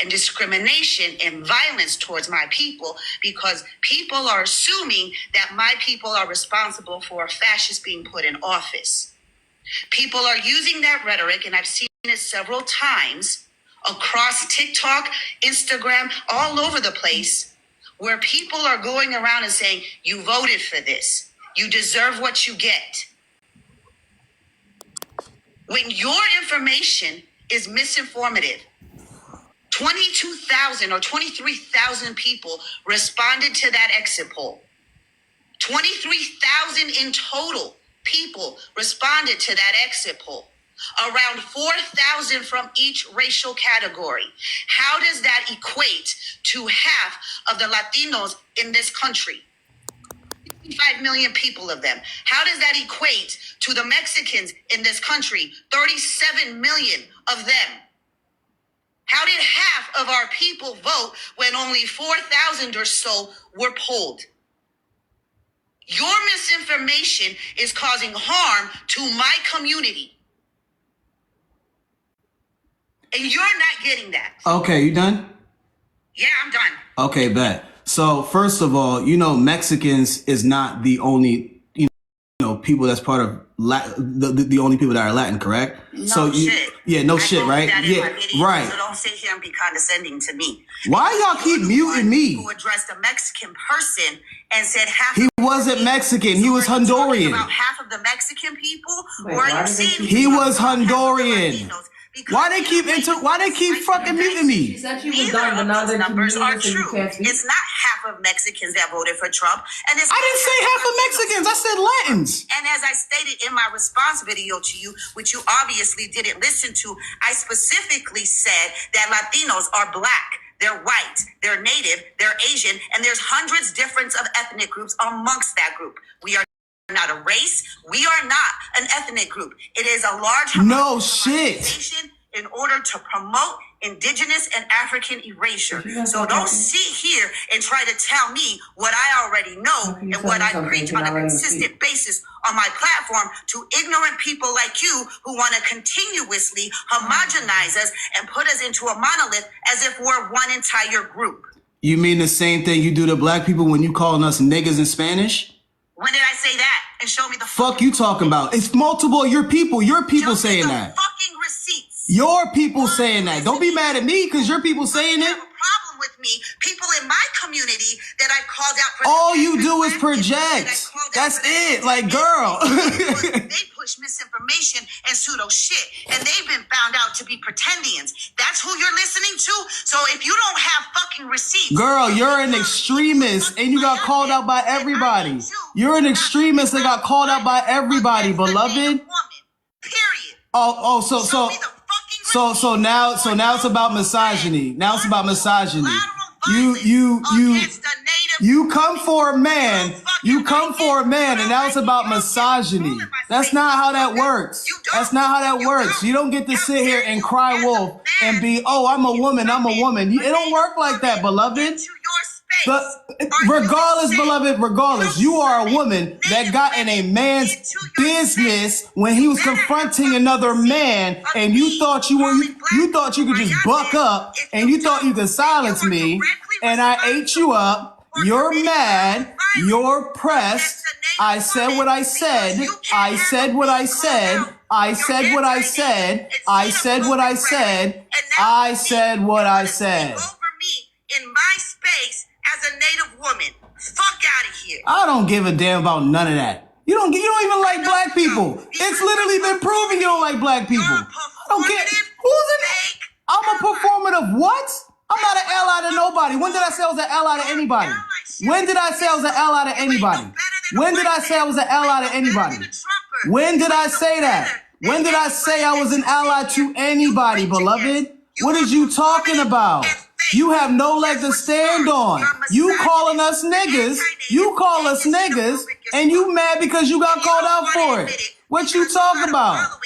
and discrimination and violence towards my people, because people are assuming that my people are responsible for a fascist being put in office. People are using that rhetoric, and I've seen it several times across TikTok, Instagram, all over the place, where people are going around and saying, you voted for this, you deserve what you get. When your information is misinformative, 22,000 or 23,000 people responded to that exit poll. 23,000 in total people responded to that exit poll. Around 4,000 from each racial category. How does that equate to half of the Latinos in this country? 5 million people of them. How does that equate to the Mexicans in this country? 37 million of them. How did half of our people vote when only 4,000 or so were polled? Your misinformation is causing harm to my community. And you're not getting that. Okay, you done? Yeah, I'm done. Okay, bet. So first of all, Mexicans is not the only, people that's part of the only people that are Latin, correct? No shit. Yeah, no shit, right? Yeah, right. So don't sit here and be condescending to me. Why y'all keep muting me? Who addressed a Mexican person and said half? He wasn't Mexican. He was Honduran. About half of the Mexican people, or are you saying he was Honduran? Why they keep fucking muting me? She said she was done, but now the numbers are true. It's not half of Mexicans that voted for Trump, and it's I didn't say half of Mexicans. I said Latins. And as I stated in my response video to you, which you obviously didn't listen to, I specifically said that Latinos are black. They're white, they're native, they're Asian, and there's hundreds different of ethnic groups amongst that group. We are not a race. We are not an ethnic group. It is a large no shit in order to promote indigenous and African erasure. So don't sit here and try to tell me what I already know and what I preach on a consistent basis on my platform to ignorant people like you who want to continuously homogenize us and put us into a monolith as if we're one entire group. You mean the same thing you do to black people when you calling us niggas in Spanish? When did I say that? And show me the fuck you talking about. It's multiple your people saying that. Fucking receipts. Your people saying that. Don't be mad at me because your people saying it. Have a problem with me. People in my community that I called out for. All you do is project. That's it. Like, girl. They push misinformation and pseudo shit, and they've been found out to be pretendians. That's who you're listening to. So if you don't have fucking receipts, girl, you're an extremist and you got called out by everybody. You're an extremist that got called out by everybody, beloved. Period. So now it's about misogyny. Now it's about misogyny. You come for a man. You come for a man, and now it's about misogyny. That's not how that works. That's not how that works. You don't get to sit here and cry wolf and be, oh, I'm a woman. It don't work like that, beloved. But regardless, beloved, regardless, you are a woman that got in a man's business when he was confronting another man, and you thought you could just buck up, and you thought you could silence me, and I ate you up. You're mad. You're pressed. I said what I said. I said what I said. I said what I said. I said what I said. I said what I said. Over me in my space. As a Native woman, fuck out of here. I don't give a damn about none of that. You don't even like black people. It's literally been proven you don't like black people. I don't care. Who's in it? I'm a performative what? I'm not an ally to nobody. When did I say I was an ally to anybody? When did I say I was an ally to anybody? When did I say I was an ally to anybody? When did I say that? When did I say I was an ally to anybody, beloved? What is you talking about? You have no leg to stand on. You calling us niggas. You call us niggas, and you mad because you got called out for it. What you talking about?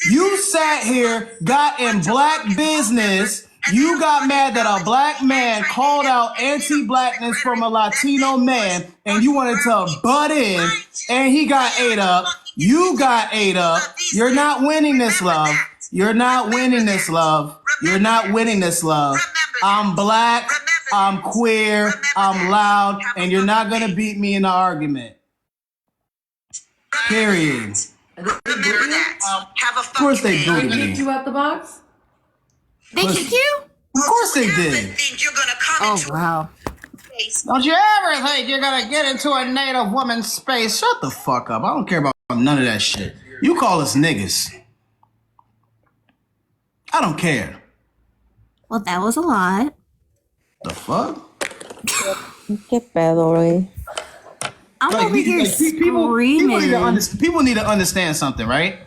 You sat here, got in black business. You got mad that a black man called out anti-blackness from a Latino man, and you wanted to butt in, and he got ate up. You got ate up. You're not winning this, love. You're not winning this, love. You're not winning this, love. I'm black, Remember I'm that. queer, Remember I'm that. loud, Have a and you're not fucking gonna day. beat me in an argument. Period. Remember that. Have a Of course fucking they day. booted Kicked you me. out the box? They kicked you? Of course they Ever did. think you're gonna come Oh, into wow. a space? Don't you ever think you're gonna get into a Native woman's space? Shut the fuck up. I don't care about none of that shit. You call us niggas. I don't care. Well, that was a lot. The fuck? Qué pedo, güey. I'm over here screaming. People need to understand something, right?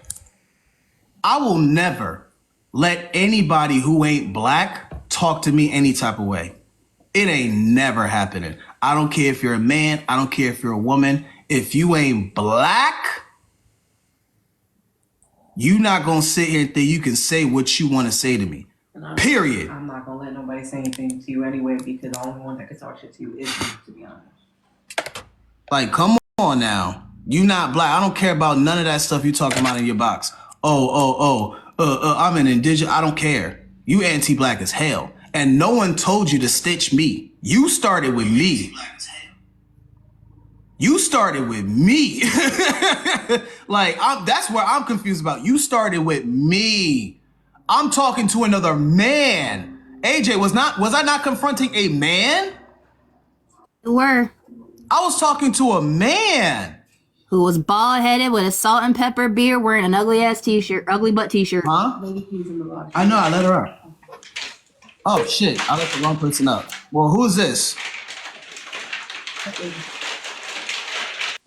I will never let anybody who ain't black talk to me any type of way. It ain't never happening. I don't care if you're a man. I don't care if you're a woman. If you ain't black, you not gonna sit here and think you can say what you want to say to me. Period. I'm not gonna let nobody say anything to you anyway because the only one that can talk shit to you is me, to be honest. Like, come on now. You not black. I don't care about none of that stuff you talking about in your box. I'm an indigenous. I don't care. You anti-black as hell. And no one told you to stitch me. You started with me. You started with me. Like, that's where I'm confused about. You started with me. I'm talking to another man. AJ, was I not confronting a man? You were. I was talking to a man. Who was bald headed with a salt and pepper beard wearing an ugly ass t-shirt, ugly butt t-shirt. Huh? I know, I let her up. Oh shit, I let the wrong person up. Well, who's this?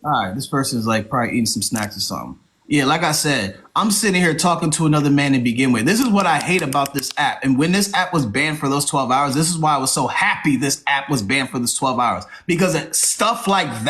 Alright, this person is like probably eating some snacks or something. Yeah, like I said, I'm sitting here talking to another man to begin with. This is what I hate about this app. And when this app was banned for those 12 hours, this is why I was so happy this app was banned for this 12 hours. Because of stuff like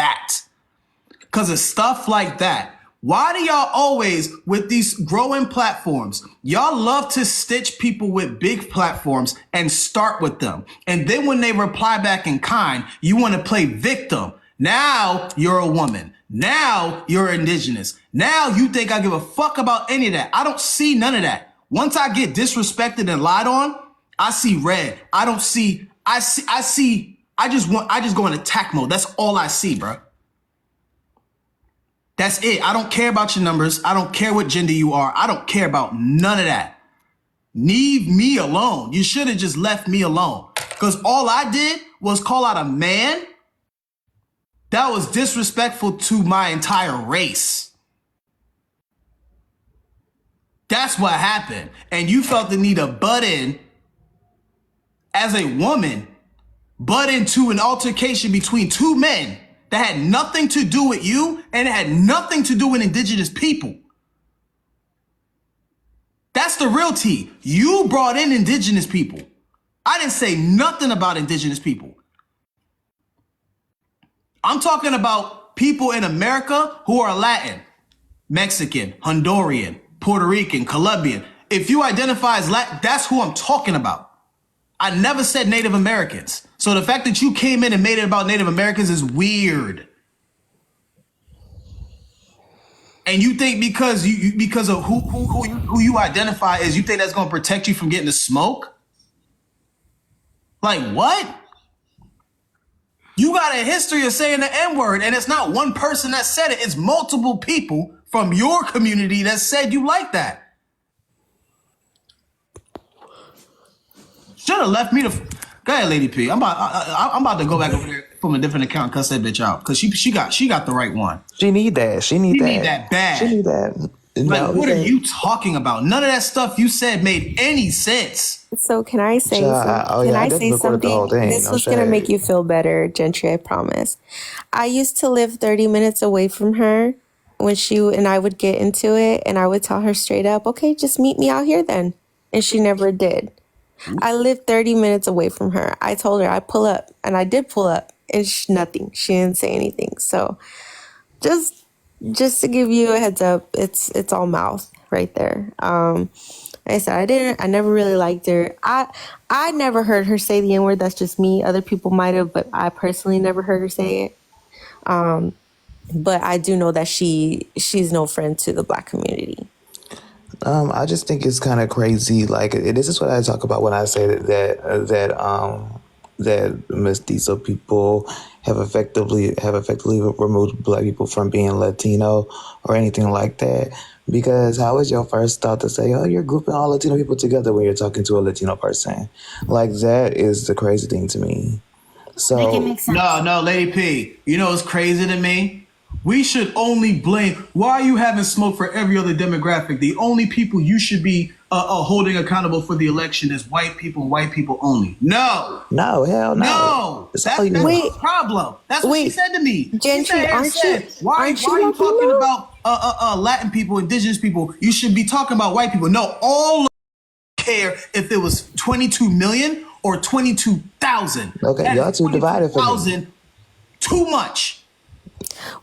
that. Why do y'all always, with these growing platforms, y'all love to stitch people with big platforms and start with them. And then when they reply back in kind, you want to play victim. Now you're a woman. Now you're indigenous. Now you think I give a fuck about any of that. I don't see none of that. Once I get disrespected and lied on, I see red. I just go in attack mode. That's all I see, bro. That's it. I don't care about your numbers. I don't care what gender you are. I don't care about none of that. Leave me alone. You should have just left me alone. Because all I did was call out a man that was disrespectful to my entire race. That's what happened. And you felt the need to butt in as a woman, butt into an altercation between two men that had nothing to do with you and it had nothing to do with indigenous people. That's the real tea. You brought in indigenous people. I didn't say nothing about indigenous people. I'm talking about people in America who are Latin, Mexican, Honduran, Puerto Rican, Colombian. If you identify as Latin, that's who I'm talking about. I never said Native Americans. So the fact that you came in and made it about Native Americans is weird. And you think because of who you identify as, you think that's going to protect you from getting the smoke? Like what? You got a history of saying the N-word, and it's not one person that said it. It's multiple people from your community that said you like that. Should have left me to... Go ahead, Lady P. I'm about to go back over there from a different account and cuss that bitch out. Because she got the right one. She need that. She need that bad. She need that. Like, No, what are you talking about? None of that stuff you said made any sense. So can I say I say recorded the whole something? thing. This No was gonna shade. make you feel better, Gentry, I promise. I used to live 30 minutes away from her when she and I would get into it, and I would tell her straight up, okay, just meet me out here then. And she never did. I lived 30 minutes away from her. I told her I'd pull up, and I did pull up, and nothing. She didn't say anything. So just to give you a heads up, it's all mouth right there. Like I said, I never really liked her. I never heard her say the N-word. That's just me. Other people might have, but I personally never heard her say it. But I do know that she's no friend to the Black community. I just think it's kind of crazy. Like this is what I talk about when I say that mestizo people have effectively removed black people from being Latino or anything like that. Because how is your first thought to say, oh, you're grouping all Latino people together when you're talking to a Latino person? Like that is the crazy thing to me. Make it So make sense. No, Lady P. You know what's crazy to me? We should only blame. Why are you having smoke for every other demographic? The only people you should be holding accountable for the election is white people and white people only. No, no, hell no. no. It's That's all you. the problem. That's what she Wait, said to me. Gentry, She sat here and aren't said, you- why aren't you are you talking Latino? about Latin people, indigenous people? You should be talking about white people. No, all care if it was 22 million or 22,000. Okay, That y'all is too divided for me. 22,000 too much.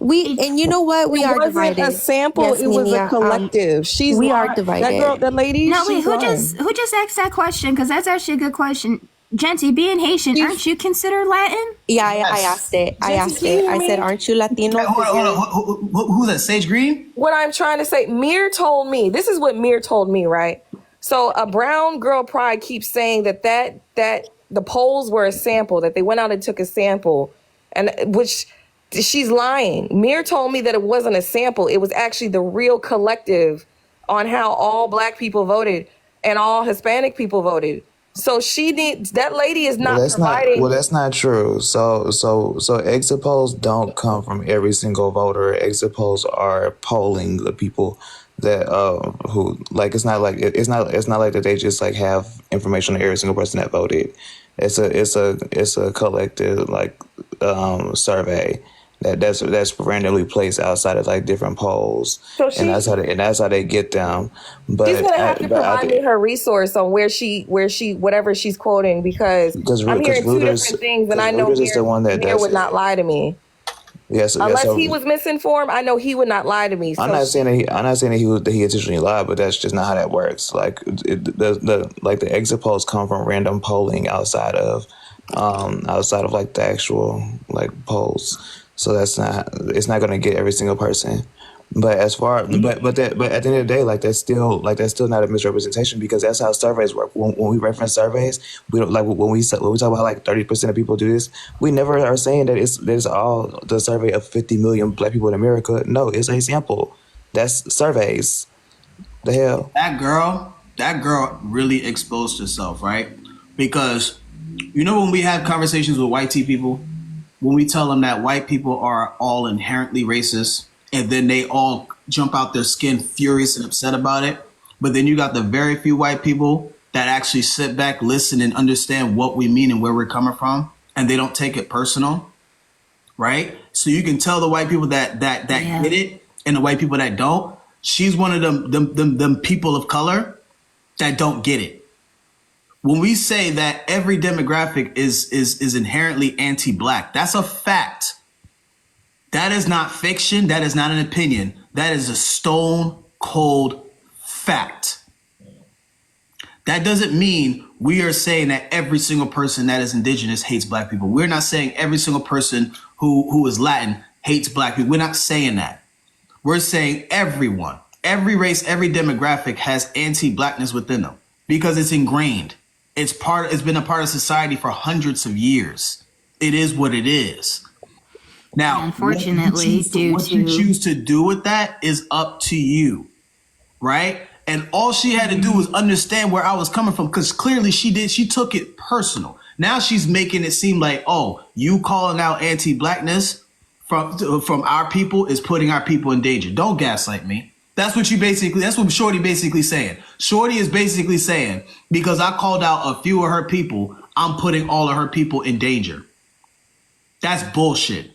and you know what? We It are wasn't divided. a sample. Yes, it was Mania, a collective. She's we are lying. divided. That girl, that lady. No, wait, she's who lying. just asked that question? Because that's actually a good question. Genty, being Haitian, aren't you considered Latin? Yeah, I Yes. asked it. I Jesse, asked can you it. hear I me? said, aren't you Latino? Hold on. Who's that? Sage Green? What I'm trying to say, Mir told me. This is what Mir told me, right? So a brown girl pride keeps saying that the polls were a sample, that they went out and took a sample, and which she's lying. Mir told me that it wasn't a sample. It was actually the real collective on how all black people voted and all Hispanic people voted. So that lady is not providing. That's not true. So exit polls don't come from every single voter. Exit polls are polling the people that who like it's not like that they just like have information on every single person that voted. It's a collective like survey that's randomly placed outside of like different polls, So and that's how they get them. But She's gonna have to but I provide me think- her resource on where she whatever she's quoting, because I'm hearing two different things, and I know Reuters is the one that Mir does would it. not lie to me Yes, unless so he was misinformed. I know he would not lie to me. So I'm not saying that he intentionally lied, but that's just not how that works. Like the exit polls come from random polling outside of like the actual like polls. So it's not going to get every single person. But as far but at the end of the day, like that's still not a misrepresentation, because that's how surveys work. When we reference surveys, we don't like when we talk about like 30% of people do this. We never are saying that there's all the survey of 50 million black people in America. No, it's a sample. That's surveys. The hell. That girl really exposed herself, right? Because you know when we have conversations with white people, when we tell them that white people are all inherently racist, and then they all jump out their skin furious and upset about it. But then you got the very few white people that actually sit back, listen, and understand what we mean and where we're coming from, and they don't take it personal, right? So you can tell the white people that get it, and the white people that don't. She's one of them people of color that don't get it. When we say that every demographic is inherently anti-black, that's a fact. That is not fiction. That is not an opinion. That is a stone cold fact. That doesn't mean we are saying that every single person that is indigenous hates black people. We're not saying every single person who is Latin hates black people. We're not saying that. We're saying everyone, every race, every demographic has anti-blackness within them because it's ingrained. It's been a part of society for hundreds of years. It is what it is. Now, Unfortunately, what you choose to do with that is up to you, right? And all she had to do was understand where I was coming from, because clearly she took it personal. Now she's making it seem like, oh, you calling out anti-blackness from our people is putting our people in danger. Don't gaslight me. That's what Shorty basically saying. Shorty is basically saying, because I called out a few of her people, I'm putting all of her people in danger. That's bullshit.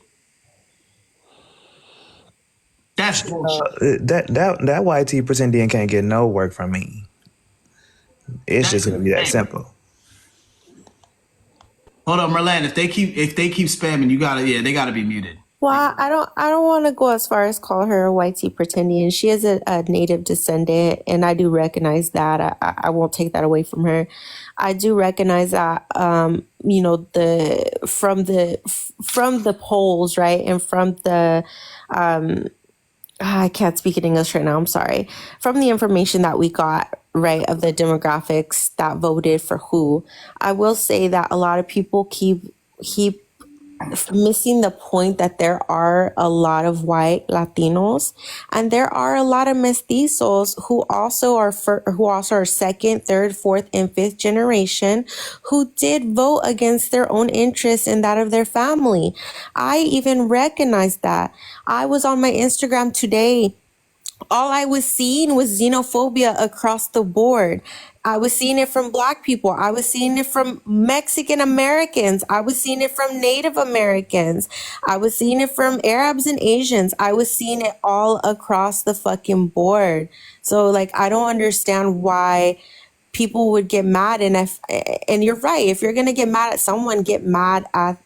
That's bullshit. That white tee pretending can't get no work from me. It's just gonna be that insane. simple. Hold on, Merlan. If they keep spamming, they gotta be muted. Well, I don't want to go as far as call her a white tea pretendian. She is a native descendant, and I do recognize that. I won't take that away from her. I do recognize that, from the polls, right, and from the I can't speak in English right now. I'm sorry. From the information that we got, right, of the demographics that voted for who, I will say that a lot of people keep missing the point that there are a lot of white Latinos and there are a lot of mestizos who also are second, third, fourth, and fifth generation who did vote against their own interests and that of their family. I even recognize that. I was on my Instagram today. All I was seeing was xenophobia across the board. I was seeing it from Black people. I was seeing it from Mexican Americans. I was seeing it from Native Americans. I was seeing it from Arabs and Asians. I was seeing it all across the fucking board. So like, I don't understand why people would get mad. And you're right. If you're going to get mad at someone, get mad at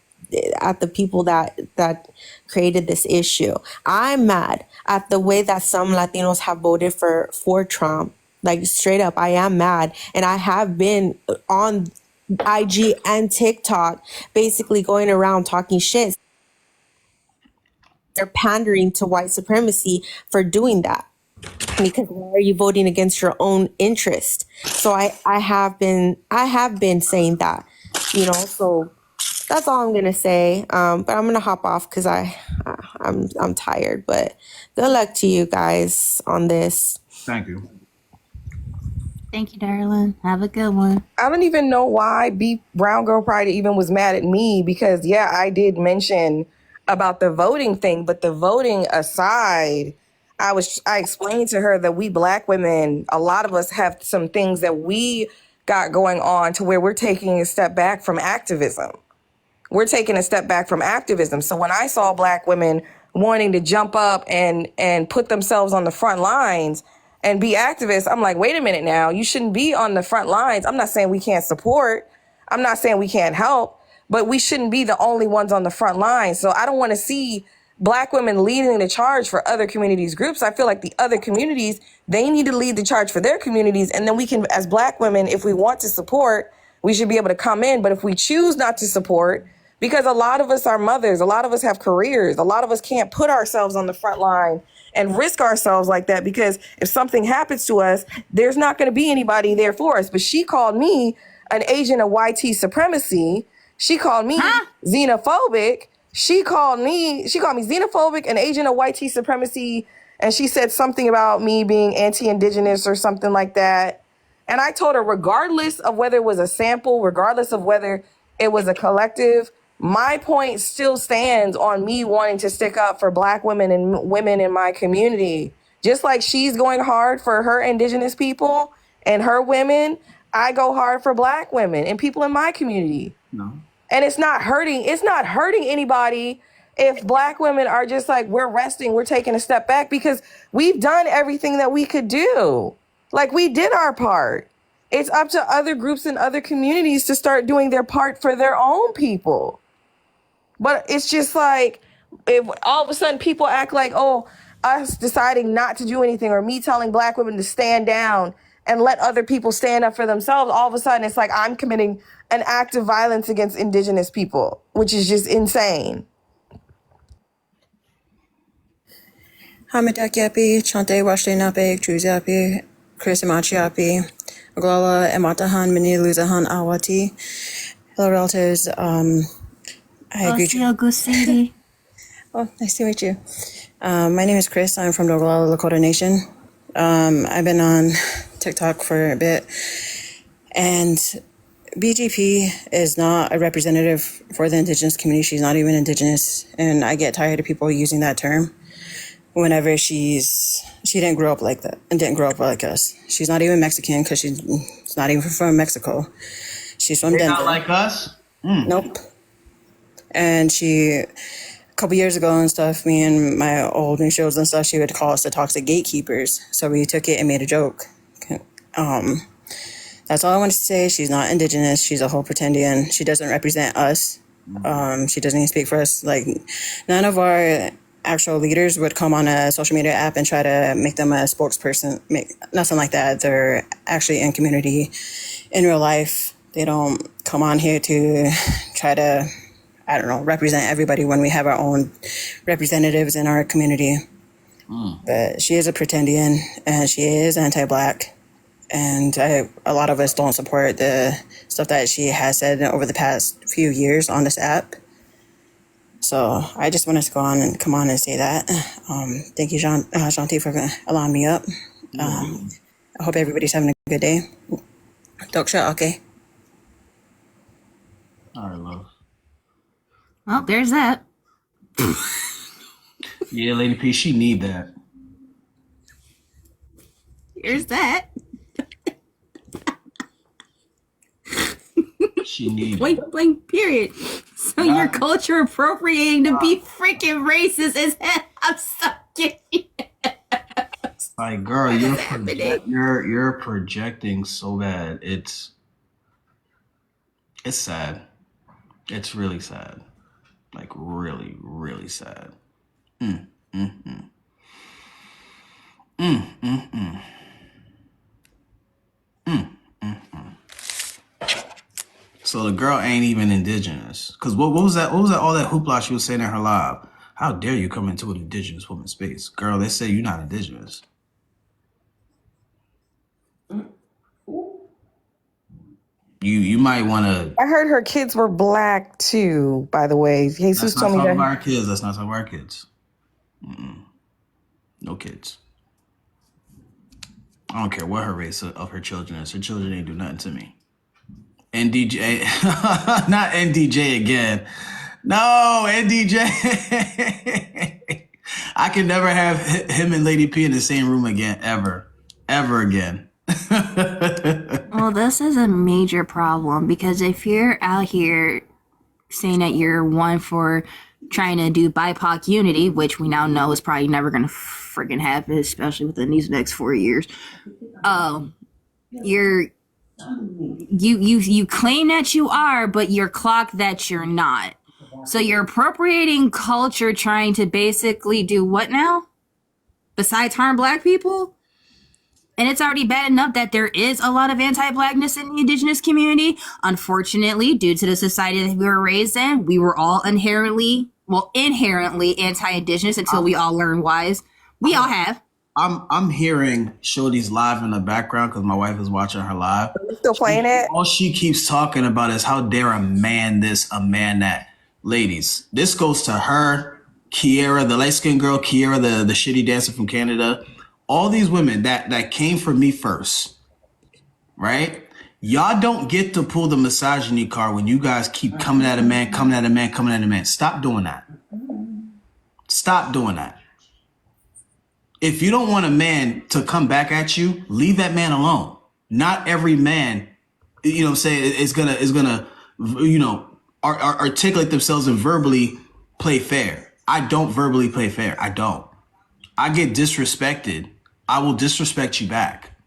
the people that created this issue. I'm mad at the way that some Latinos have voted for Trump. Like straight up, I am mad. And I have been on IG and TikTok basically going around talking shit. They're pandering to white supremacy for doing that. Because why are you voting against your own interest? So I have been saying that, so that's all I'm gonna say. But I'm gonna hop off because I'm tired. But good luck to you guys on this. Thank you. Thank you, darling. Have a good one. I don't even know why Brown Girl Pride even was mad at me because, yeah, I did mention about the voting thing, but the voting aside, I explained to her that we Black women, a lot of us have some things that we got going on to where we're taking a step back from activism. We're taking a step back from activism. So when I saw Black women wanting to jump up and put themselves on the front lines and be activists, I'm like, wait a minute now, you shouldn't be on the front lines. I'm not saying we can't support. I'm not saying we can't help, but we shouldn't be the only ones on the front lines. So I don't want to see Black women leading the charge for other communities groups. I feel like the other communities, they need to lead the charge for their communities. And then we can, as Black women, if we want to support, we should be able to come in. But if we choose not to support, because a lot of us are mothers, a lot of us have careers, a lot of us can't put ourselves on the front line and risk ourselves like that, because if something happens to us, there's not going to be anybody there for us. But she called me an agent of YT supremacy. She called me xenophobic. She called me xenophobic, an agent of YT supremacy. And she said something about me being anti-indigenous or something like that. And I told her, regardless of whether it was a sample, regardless of whether it was a collective, my point still stands on me wanting to stick up for Black women and women in my community. Just like she's going hard for her indigenous people and her women, I go hard for Black women and people in my community. No. And it's not hurting anybody if Black women are just like, we're resting, we're taking a step back, because we've done everything that we could do. Like, we did our part. It's up to other groups and other communities to start doing their part for their own people. But it's just like, if all of a sudden people act like, oh, us deciding not to do anything, or me telling Black women to stand down and let other people stand up for themselves, all of a sudden it's like I'm committing an act of violence against indigenous people, which is just insane. Hamadak Yapi, Chante Washte Nape, Juzapi, Chris Machiapi, Oglala, Ematahan, Mini Luzahan Awati. Hello, relatives. I agree. Oh, nice to meet you. My name is Chris. I'm from the Oglala Lakota Nation. I've been on TikTok for a bit, and BGP is not a representative for the Indigenous community. She's not even Indigenous, and I get tired of people using that term whenever she didn't grow up like that and didn't grow up like us. She's not even Mexican because she's not even from Mexico. She's from Denver. Not like us? Nope. And a couple years ago and stuff, me and my old new shows and stuff, she would call us the toxic gatekeepers. So we took it and made a joke. That's all I wanted to say. She's not Indigenous. She's a whole pretendian. She doesn't represent us. She doesn't even speak for us. Like, none of our actual leaders would come on a social media app and try to make them a spokesperson. Nothing like that. They're actually in community in real life. They don't come on here to try to, represent everybody when we have our own representatives in our community. But she is a pretendian, and she is anti-black. And a lot of us don't support the stuff that she has said over the past few years on this app. So I just wanted to come on and say that. Thank you, Shanti, for allowing me up. I hope everybody's having a good day. Doksha, okay. All right, love. Well, there's that. Yeah, Lady P, she need that. There's that. She need Blank, blank, period. So you're culture appropriating to be freaking racist as hell. I'm so kidding. like, girl, you're projecting so bad. It's sad. It's really sad. Like really, really sad. So the girl ain't even indigenous. Cause what was that? What was that? All that hoopla she was saying in her live. How dare you come into an indigenous woman's space, girl? They say you're not indigenous. You might want to. I heard her kids were black too. By the way, Jesus That's not told me some of that. our kids. That's not some of our kids. No kids. I don't care what her race of her children is. Her children ain't do nothing to me. NDJ, not NDJ again. No, NDJ. I can never have him and Lady P in the same room again, ever again. Well, this is a major problem because if you're out here saying that you're one for trying to do BIPOC unity, which we now know is probably never going to freaking happen, especially within these next 4 years, you claim that you are, but you're clocked that you're not. So you're appropriating culture, trying to basically do what now? Besides harm black people? And it's already bad enough that there is a lot of anti-blackness in the indigenous community. Unfortunately, due to the society that we were raised in, we were all inherently anti-indigenous until we all learn wise. We all have. I'm hearing Shorty's live in the background because my wife is watching her live. Are you still playing it? All she keeps talking about is how dare a man this, a man that. Ladies, this goes to her, Kiera, the light-skinned girl, Kiera, the shitty dancer from Canada. All these women that came for me first, right? Y'all don't get to pull the misogyny card when you guys keep coming at a man. Stop doing that. Stop doing that. If you don't want a man to come back at you, leave that man alone. Not every man, you know what I'm saying, is gonna, you know, articulate themselves and verbally play fair. I don't verbally play fair. I don't. I get disrespected. I will disrespect you back.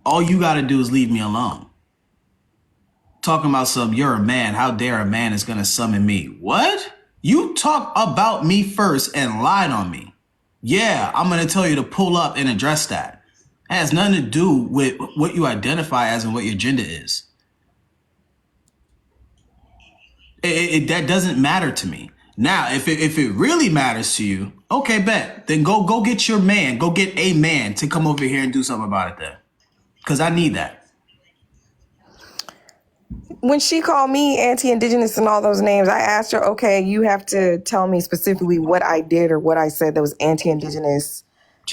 All you got to do is leave me alone. Talking about you're a man. How dare a man is going to summon me? What? You talk about me first and lied on me. Yeah, I'm going to tell you to pull up and address that. It has nothing to do with what you identify as and what your gender is. That doesn't matter to me. Now, if it really matters to you, okay, bet. Then go get your man. Go get a man to come over here and do something about it then. Because I need that. When she called me anti-indigenous and all those names, I asked her, okay, you have to tell me specifically what I did or what I said that was anti-indigenous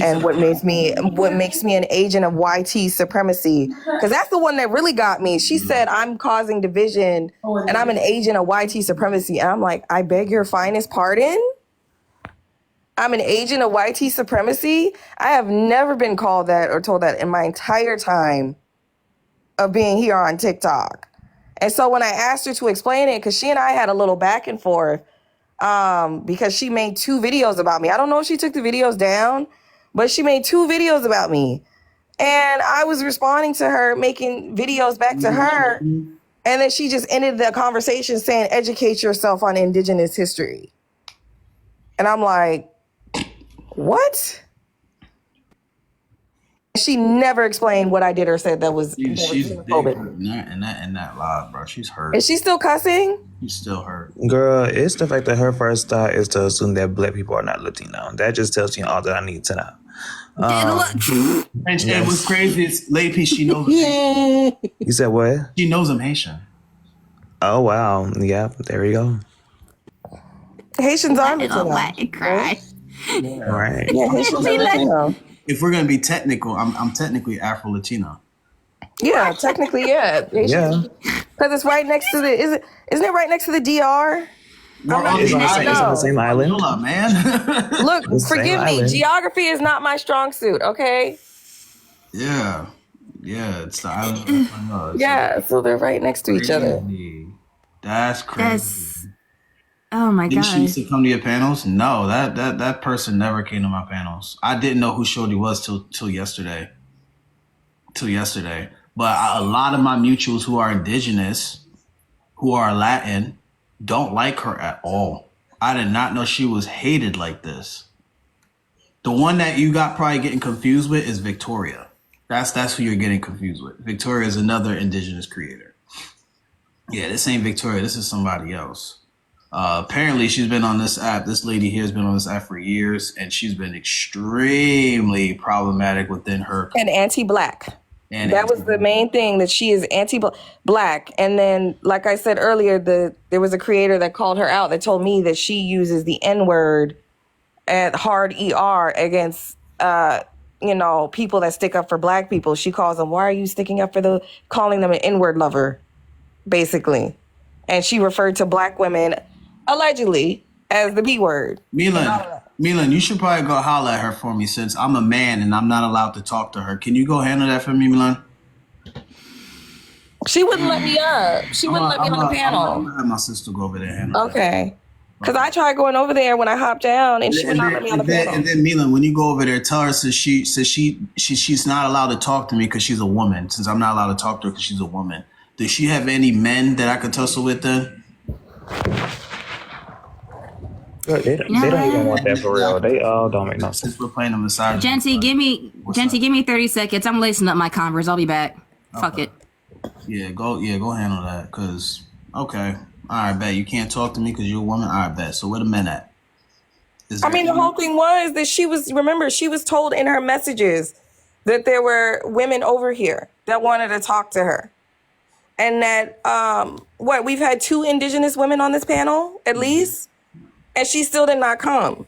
and what makes me an agent of YT supremacy. Because that's the one that really got me. She said, I'm causing division and I'm an agent of YT supremacy. And I'm like, I beg your finest pardon? I'm an agent of YT supremacy? I have never been called that or told that in my entire time of being here on TikTok. And so when I asked her to explain it, because she and I had a little back and forth, because she made 2 videos about me. I don't know if she took the videos down, but she made 2 videos about me. And I was responding to her, making videos back to her. And then she just ended the conversation saying, educate yourself on indigenous history. And I'm like, what? She never explained what I did or said that was She's xenophobic. in that live, bro. She's hurt. Is she still cussing? You still hurt. Girl, it's the fact that her first thought is to assume that black people are not Latino. That just tells you all that I need to know. And what's crazy is Lady P, she knows You said what? she knows I'm Haitian. Oh, wow. Yeah, there we go. Haitians are I don't Latino. let it cry. All right. Yeah, Haitians are Latino. If we're gonna be technical, I'm technically Afro Latino. Yeah, technically, yeah. Yeah. Because it's right next to isn't it right next to the DR? We're It's on the same island. Hold up, man. Look, The same forgive me. island. Geography is not my strong suit, okay? Yeah, it's the island. I know, it's Yeah, so they're right next to each other. crazy. That's crazy. Oh my Did she god. used to come to your panels? No, that person never came to my panels. I didn't know who Shorty was till yesterday. But a lot of my mutuals who are indigenous, who are Latin, don't like her at all. I did not know she was hated like this. The one that you got probably getting confused with is Victoria. That's who you're getting confused with. Victoria is another indigenous creator. Yeah, this ain't Victoria. This is somebody else. Apparently, she's been on this app. This lady here has been on this app for years, and she's been extremely problematic within her. And anti-black. And That was the main thing, that she is anti-black. And then, like I said earlier, there was a creator that called her out that told me that she uses the N-word at hard ER against people that stick up for black people. She calls them, why are you sticking up for calling them an N-word lover, basically. And she referred to black women, allegedly, as the B word. Milan, you should probably go holler at her for me since I'm a man and I'm not allowed to talk to her. Can you go handle that for me, Milan? She wouldn't let me up. She wouldn't let me on the panel. I'm gonna have my sister go over there and handle that. Okay. Because I tried going over there when I hopped down, and she would not let me on the panel. And then Milan, when you go over there, tell her she's not allowed to talk to me because she's a woman. Since I'm not allowed to talk to her because she's a woman. Does she have any men that I could tussle with then? They don't even want that for real. They all don't make no sense. Since we're playing a massage. Genty, give me 30 seconds. I'm lacing up my Converse. I'll be back. Fuck it. Yeah, go handle that. Cause okay. Alright, bet. You can't talk to me because you're a woman? Alright, bet. So where the men at? The whole thing was that she was told in her messages that there were women over here that wanted to talk to her. And that, we've had 2 indigenous women on this panel, at least, and she still did not come.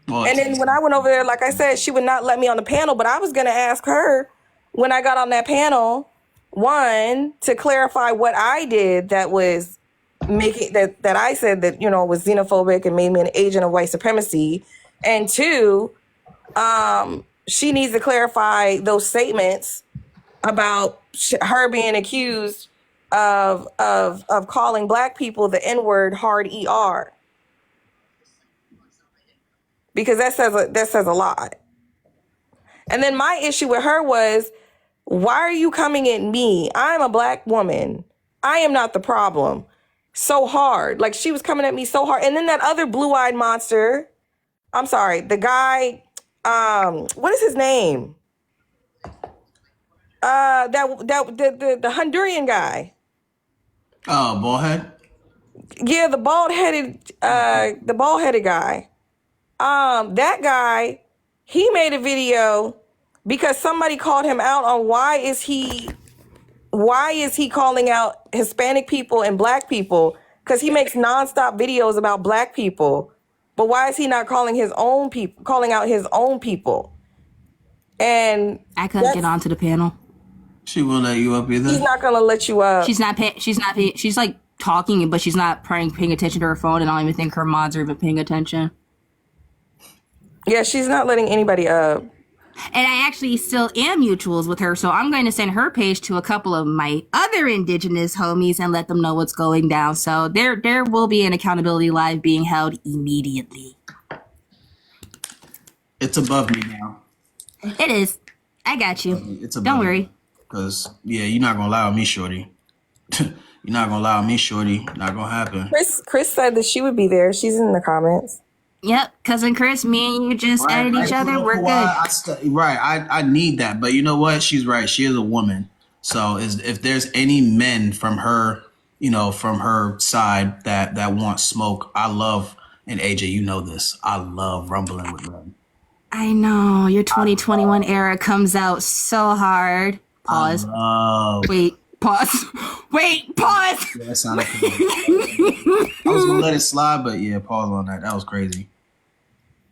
Well, And then when I went over there, like I said, she would not let me on the panel, but I was going to ask her when I got on that panel, one, to clarify what I did that was making that I said that, was xenophobic and made me an agent of white supremacy. And 2, she needs to clarify those statements about her being accused of calling black people the N-word hard ER. Because that says a lot. And then my issue with her was, why are you coming at me? I'm a black woman. I am not the problem. So hard. Like, she was coming at me so hard. And then that other blue-eyed monster, I'm sorry, the guy, what is his name? The Honduran guy. Oh, ballhead? Yeah, the bald-headed guy. That guy, he made a video because somebody called him out on why is he calling out Hispanic people and black people, because he makes nonstop videos about black people, but why is he not calling out his own people? And I couldn't get onto the panel. She won't let you up either? He's not gonna let you up. She's like talking, but she's not paying attention to her phone, and I don't even think her mods are even paying attention. Yeah, she's not letting anybody up. And I actually still am mutuals with her, so I'm going to send her page to a couple of my other indigenous homies and let them know what's going down. So there will be an accountability live being held immediately. It's above me now. It is. I got you. It's above Don't worry. Because, you're not going to lie on me, shorty. You're not going to lie on me, shorty. Not going to happen. Chris said that she would be there. She's in the comments. Yep, cousin Chris, me and you just added each other. We're good. I need that. But you know what? She's right. She is a woman. So if there's any men from her you know, from her side that want smoke. I love, and AJ, you know this, I love rumbling with them. I know your 2021 era comes out so hard. Pause. Wait. Pause. Wait. Pause. Yeah, that sounded crazy. I was gonna let it slide, but yeah, pause on that. That was crazy.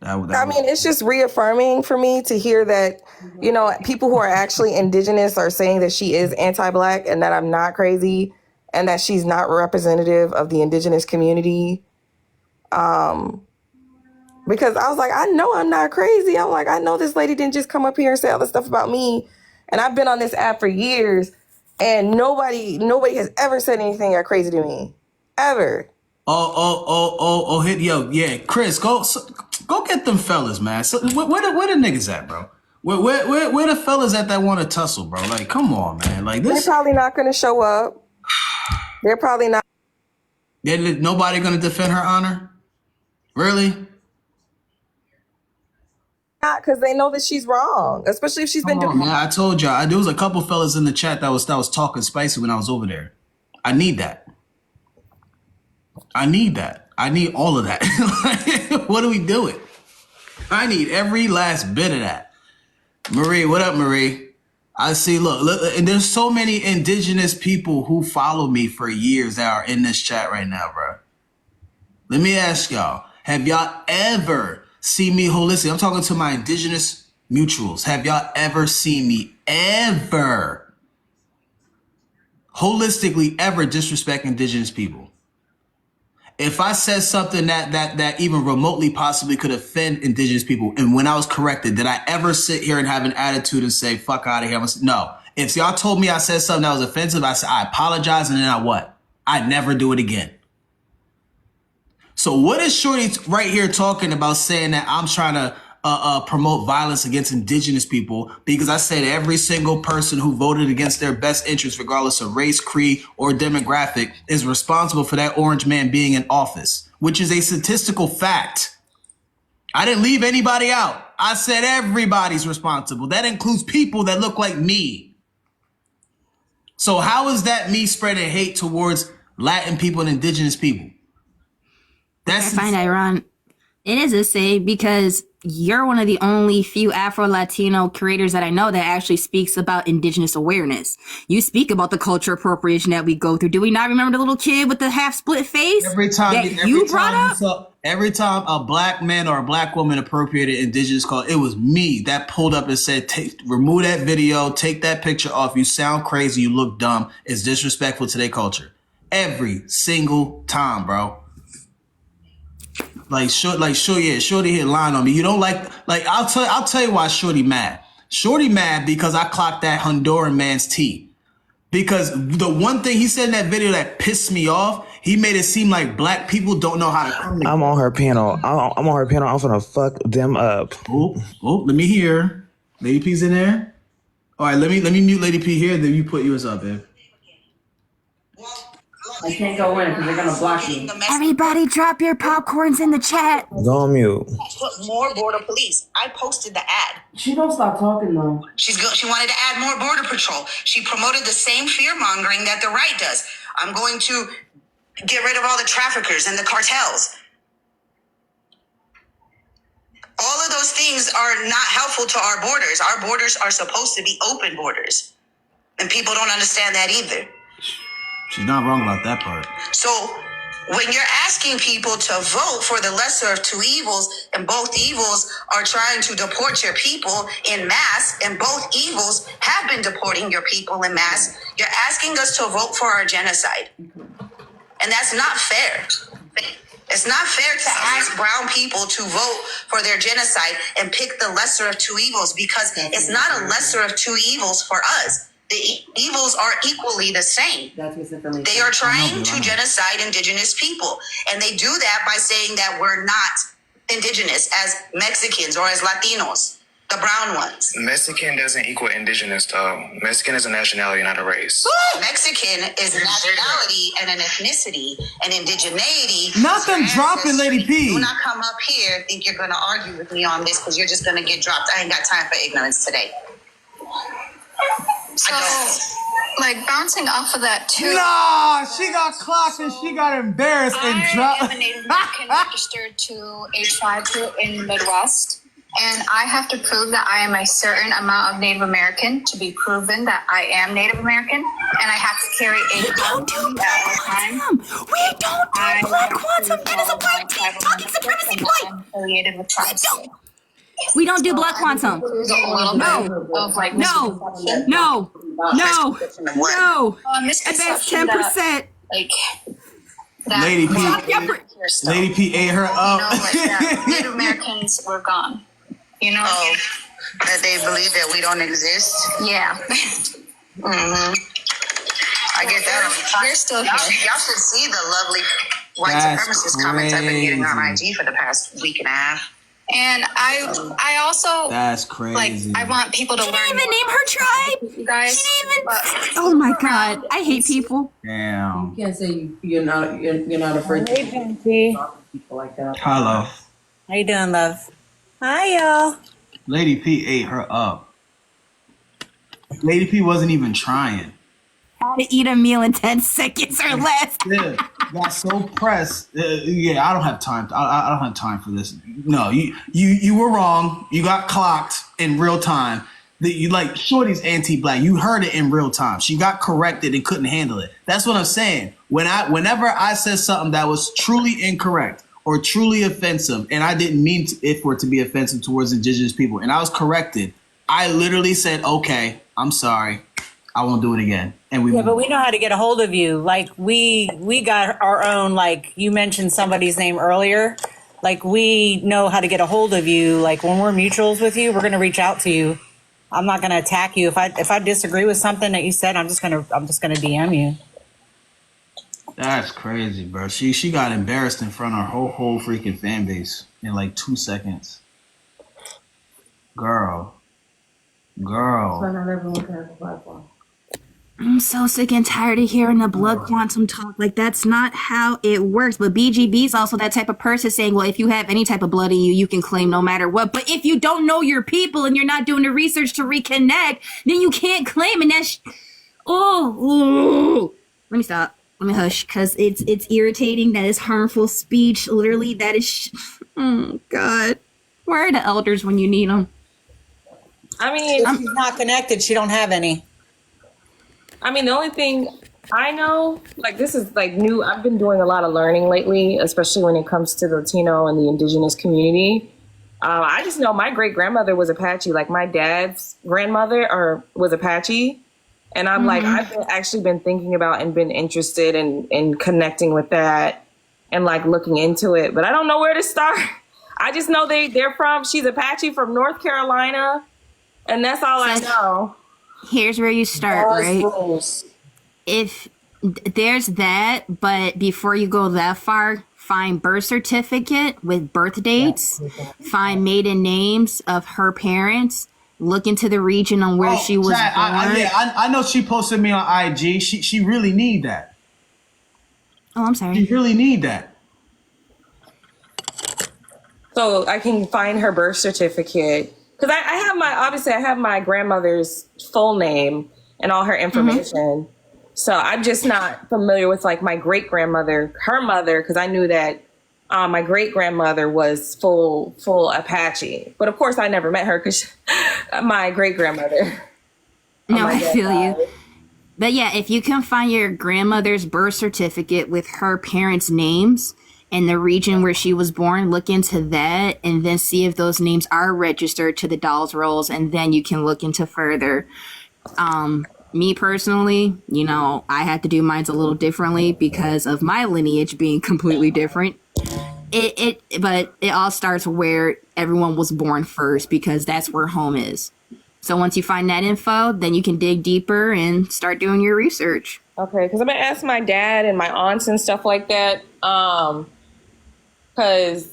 I mean, it's just reaffirming for me to hear that, you know, people who are actually indigenous are saying that she is anti-Black and that I'm not crazy and that she's not representative of the indigenous community. Because I was like, I know I'm not crazy. I'm like, I know this lady didn't just come up here and say all this stuff about me. And I've been on this app for years and nobody has ever said anything that crazy to me. Ever. Hit yo, yeah, Chris, go get them fellas, man. So, where the niggas at, bro? Where the fellas at that want to tussle, bro? Like, come on, man. Like this, they're probably not going to show up. They're probably not. Nobody gonna defend her honor, really? Not because they know that she's wrong, especially if she's been doing. Man, I told y'all, there was a couple fellas in the chat that was talking spicy when I was over there. I need that. I need all of that. What are we doing? I need every last bit of that. Marie, what up, Marie? I see, look, and there's so many indigenous people who follow me for years that are in this chat right now, bro. Let me ask y'all, have y'all ever seen me holistic? I'm talking to my indigenous mutuals. Have y'all ever seen me ever holistically ever disrespect indigenous people? If I said something that even remotely possibly could offend indigenous people, and when I was corrected, did I ever sit here and have an attitude and say, fuck out of here? No. If y'all told me I said something that was offensive, I said, I apologize, and then I what? I'd never do it again. So what is Shorty right here talking about saying that I'm trying to promote violence against indigenous people? Because I said every single person who voted against their best interest, regardless of race, creed, or demographic, is responsible for that orange man being in office, which is a statistical fact. I didn't leave anybody out. I said everybody's responsible. That includes people that look like me. So how is that me spreading hate towards Latin people and indigenous people? I find ironic. It is a say because you're one of the only few Afro-Latino creators that I know that actually speaks about indigenous awareness. You speak about the culture appropriation that we go through. Do we not remember the little kid with the half-split face? Every time a black man or a black woman appropriated indigenous culture, it was me that pulled up and said, remove that video, take that picture off. You sound crazy. You look dumb. It's disrespectful to their culture. Every single time, bro. Shorty hit line on me. You don't like I'll tell you why Shorty mad. Shorty mad because I clocked that Honduran man's tea. Because the one thing he said in that video that pissed me off, he made it seem like black people don't know how to come together. I'm on her panel. I'm on her panel. I'm gonna fuck them up. Oh, let me hear. Lady P's in there. All right, let me mute Lady P here. Then you put yours up, babe. I can't go in because they're gonna block you. Everybody drop your popcorns in the chat. Go on mute. Put more border police. I posted the ad. She don't stop talking though. She wanted to add more border patrol. She promoted the same fear mongering that the right does. I'm going to get rid of all the traffickers and the cartels. All of those things are not helpful to our borders. Our borders are supposed to be open borders. And people don't understand that either. She's not wrong about that part. So when you're asking people to vote for the lesser of two evils, and both evils are trying to deport your people in mass, and both evils have been deporting your people in mass, you're asking us to vote for our genocide. And that's not fair. It's not fair to ask brown people to vote for their genocide and pick the lesser of two evils, because it's not a lesser of two evils for us. The evils are equally the same. They are trying to genocide indigenous people. And they do that by saying that we're not indigenous as Mexicans or as Latinos, the brown ones. Mexican doesn't equal indigenous, though. Mexican is a nationality, not a race. Mexican is a nationality and an ethnicity, and indigeneity. Not them dropping Lady P. Do not come up here and think you're going to argue with me on this, because you're just going to get dropped. I ain't got time for ignorance today. So, like, bouncing off of that too. Nah, she got clocked and she got embarrassed and I dropped. am a Native American registered to a tribe here in the Midwest, and I have to prove that I am a certain amount of Native American to be proven that I am Native American, and I have to carry a card with me at all times. We don't I do black have to quantum. That is a follow my white tribal talking membership supremacy and that point. I'm affiliated with tribes here. We don't do black quantum. There's a little bit of like No. misconception. No. No. No. And that's Misconception 10%. that, like, that Lady P. here still. Lady P ate her You know, up. like that Native Americans were gone. You know? Oh, that they believe that we don't exist. Yeah. Mm-hmm. I get that. We're still Y'all here. should see the lovely white That's supremacist comments I've been getting on crazy. IG for the past week and a half. And I also That's like crazy. I want people to She learn didn't even name her tribe. you guys. She didn't even. but- Oh my god, I hate people. Damn. You can't say you're not afraid to talk to people like that. Hello. How you doing, love? Hi, y'all. Lady P ate her up. Lady P wasn't even trying. How to eat a meal in 10 seconds or less. Yeah, got so pressed. Yeah, I don't have time. I don't have time for this. No, you were wrong. You got clocked in real time. You like Shorty's anti-black. You heard it in real time. She got corrected and couldn't handle it. That's what I'm saying. Whenever I said something that was truly incorrect or truly offensive, and I didn't mean it for it to be offensive towards indigenous people, and I was corrected, I literally said, "Okay, I'm sorry. I won't do it again." And Yeah, but we know how to get a hold of you. Like we got our own. Like you mentioned somebody's name earlier. Like we know how to get a hold of you. Like when we're mutuals with you, we're gonna reach out to you. I'm not gonna attack you. If I disagree with something that you said, I'm just gonna DM you. That's crazy, bro. She got embarrassed in front of her whole freaking fan base in like 2 seconds. Girl. Not everyone can have a platform. I'm so sick and tired of hearing the blood quantum talk. Like, that's not how it works. But BGB is also that type of person saying, well, if you have any type of blood in you, you can claim no matter what. But if you don't know your people and you're not doing the research to reconnect, then you can't claim. And that's, oh, let me stop. Let me hush, because it's irritating. That is harmful speech. Literally, that is, oh, God. Where are the elders when you need them? I mean, If she's not connected, she don't have any. the only thing I know, like this is like new. I've been doing a lot of learning lately, especially when it comes to the Latino and the indigenous community. I just know my great grandmother was Apache. Like my dad's grandmother was Apache. And I'm like, actually been thinking about and been interested in connecting with that and like looking into it. But I don't know where to start. I just know she's Apache from North Carolina. And that's all I know. Here's where you start, right? If there's that, but before you go that far, find birth certificate with birth dates, find maiden names of her parents, look into the region on where she was born. I know she posted me on IG. She really need that. Oh, I'm She sorry. really need that. So I can find her birth certificate. Because I have my grandmother's full name and all her information. So I'm just not familiar with like my great grandmother, her mother, because I knew that my great grandmother was full Apache. But of course, I never met her because my great grandmother. No, I feel you. But yeah, if you can find your grandmother's birth certificate with her parents' names and the region where she was born, look into that and then see if those names are registered to the Dolls Rolls, and then you can look into further. Me personally, I had to do mine a little differently because of my lineage being completely different. But it all starts where everyone was born first, because that's where home is. So once you find that info, then you can dig deeper and start doing your research. Okay, because I'm going to ask my dad and my aunts and stuff like that. Because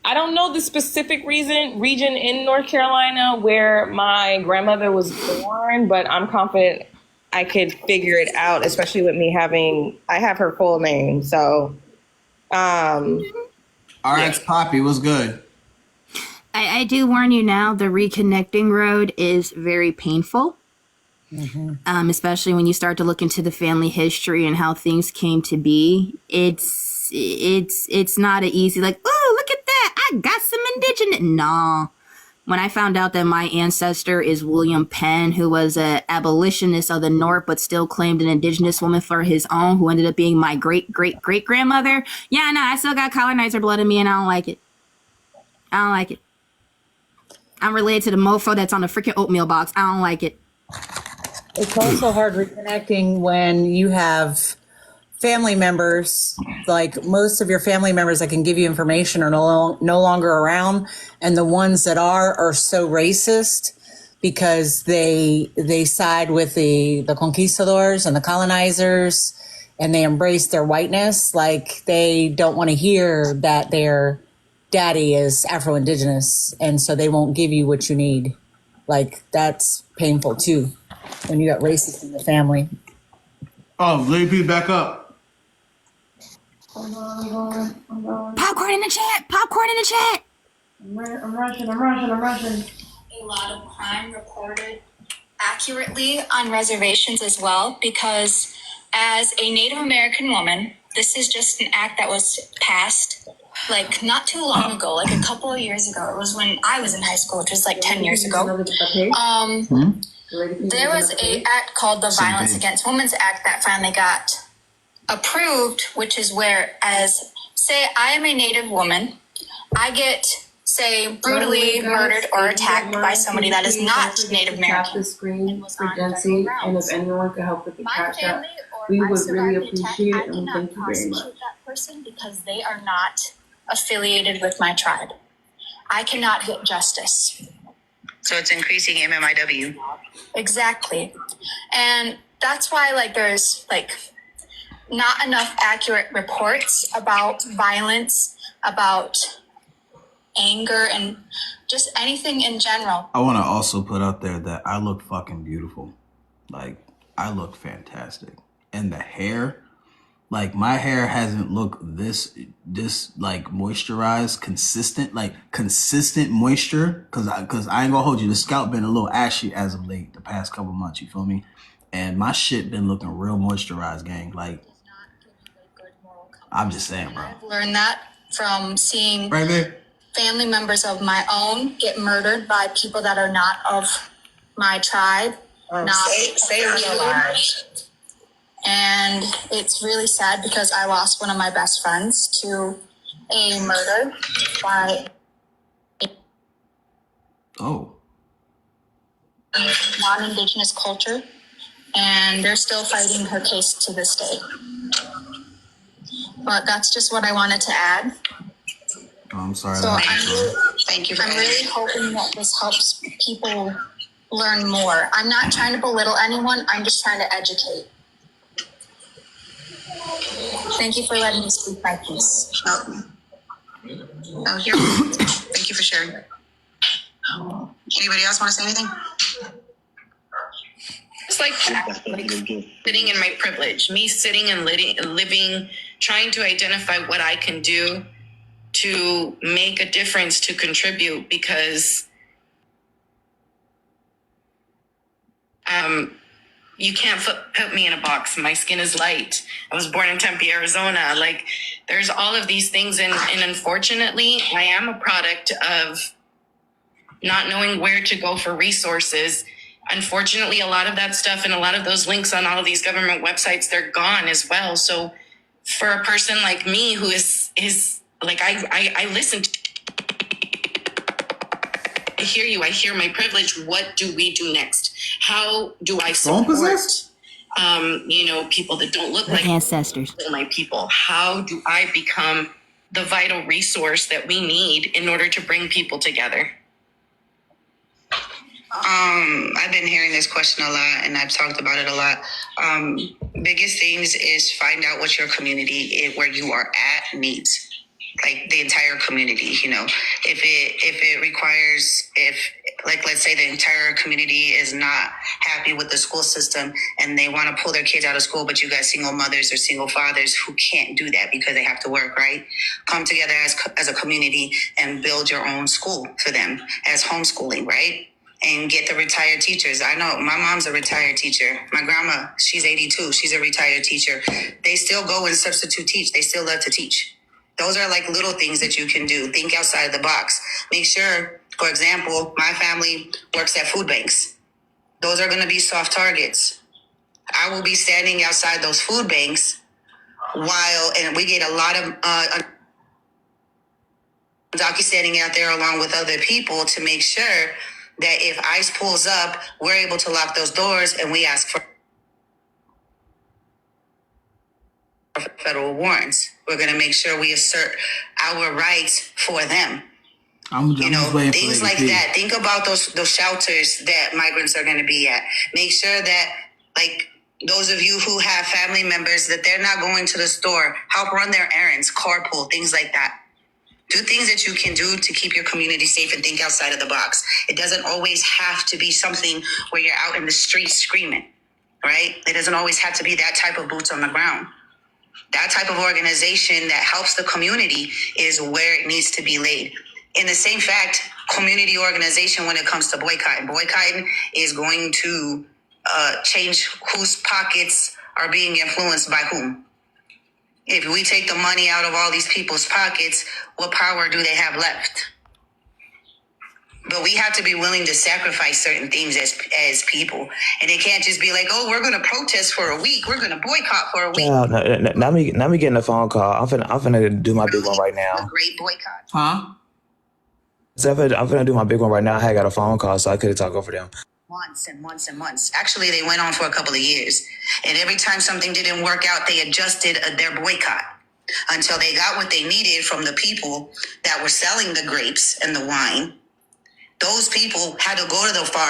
I don't know the specific region in North Carolina where my grandmother was born, but I'm confident I could figure it out, especially with me I have her full name. So, RX Poppy was good. I do warn you now, the reconnecting road is very painful. Especially when you start to look into the family history and how things came to be. It's not an easy, like, oh, look at that, I got some indigenous. No. When I found out that my ancestor is William Penn, who was an abolitionist of the North, but still claimed an indigenous woman for his own, who ended up being my great-great-great-grandmother. Yeah, no, I still got colonizer blood in me, and I don't like it. I don't like it. I'm related to the mofo that's on the freaking oatmeal box. I don't like it. It's also hard reconnecting when you have family members, like most of your family members that can give you information are no longer around, and the ones that are so racist because they side with the conquistadors and the colonizers, and they embrace their whiteness. Like, they don't want to hear that their daddy is Afro-Indigenous, and so they won't give you what you need. Like, that's painful too when you got racists in the family. Oh, Lady P, back up. I'm going. Popcorn in the chat. Popcorn in the chat. I'm rushing. A lot of crime reported accurately on reservations as well, because as a Native American woman, this is just an act that was passed like not too long ago, like a couple of years ago. It was when I was in high school, which was like 10 years ago. There was a act called the Violence Against Women's Act that finally got approved, which is where, as say I am a Native woman, I get, say, brutally murdered or attacked by somebody that is not Native American. The screen for Jency, and if anyone could help with the cash app, we would really appreciate it, and thank you very much. That person because they are not affiliated with my tribe. I cannot get justice. So it's increasing MMIW. Exactly. And that's why, like, there's like not enough accurate reports about violence, about anger, and just anything in general. I want to also put out there that I look fucking beautiful. Like, I look fantastic. And the hair, like, my hair hasn't looked this like moisturized, consistent moisture. Cause I ain't gonna hold you. The scalp been a little ashy as of late, the past couple months. You feel me? And my shit been looking real moisturized, gang. Like, I'm just saying, bro. I've learned that from seeing right there. Family members of my own get murdered by people that are not of my tribe. Say it real loud. And it's really sad because I lost one of my best friends to a murder by non-Indigenous culture, and they're still fighting her case to this day. But that's just what I wanted to add. Oh, I'm sorry. So Thank you. I'm really hoping that this helps people learn more. I'm not trying to belittle anyone. I'm just trying to educate. Thank you for letting me speak my piece. Thank you for sharing. Anybody else want to say anything? It's like sitting in my privilege, me sitting and living, trying to identify what I can do to make a difference, to contribute, because you can't put me in a box. My skin is light. I was born in Tempe, Arizona. Like, there's all of these things. And unfortunately, I am a product of not knowing where to go for resources. Unfortunately, a lot of that stuff and a lot of those links on all of these government websites, they're gone as well. So for a person like me who is like, I listen to, I hear you. I hear my privilege. What do we do next? How do I support, people that don't look like ancestors, my people? How do I become the vital resource that we need in order to bring people together? I've been hearing this question a lot, and I've talked about it a lot. Biggest things is find out what your community, where you are at, needs. Like the entire community, if it requires, let's say the entire community is not happy with the school system and they want to pull their kids out of school, but you got single mothers or single fathers who can't do that because they have to work, right? Come together as a community and build your own school for them as homeschooling, right? and get the retired teachers. I know my mom's a retired teacher. My grandma, she's 82. She's a retired teacher. They still go and substitute teach. They still love to teach. Those are like little things that you can do. Think outside the box. Make sure, for example, my family works at food banks. Those are going to be soft targets. I will be standing outside those food banks and we get a lot of Docu standing out there along with other people to make sure that if ICE pulls up, we're able to lock those doors and we ask for federal warrants. We're going to make sure we assert our rights for them. Things like that. Think about those shelters that migrants are going to be at. Make sure that, like, those of you who have family members, that they're not going to the store, help run their errands, carpool, things like that. Do things that you can do to keep your community safe and think outside of the box. It doesn't always have to be something where you're out in the streets screaming, right? It doesn't always have to be that type of boots on the ground. That type of organization that helps the community is where it needs to be laid. In the same fact, community organization when it comes to boycotting. Boycotting is going to change whose pockets are being influenced by whom. If we take the money out of all these people's pockets, what power do they have left? But we have to be willing to sacrifice certain things as people. And it can't just be like, oh, we're going to protest for a week. We're going to boycott for a week. Yeah, now me getting a phone call. I'm finna do my big one right now. A great boycott. Huh? So I'm finna do my big one right now. I had got a phone call, so I couldn't talk over them. Months and months and months. Actually, they went on for a couple of years. And every time something didn't work out, they adjusted their boycott until they got what they needed from the people that were selling the grapes and the wine. Those people had to go to the farm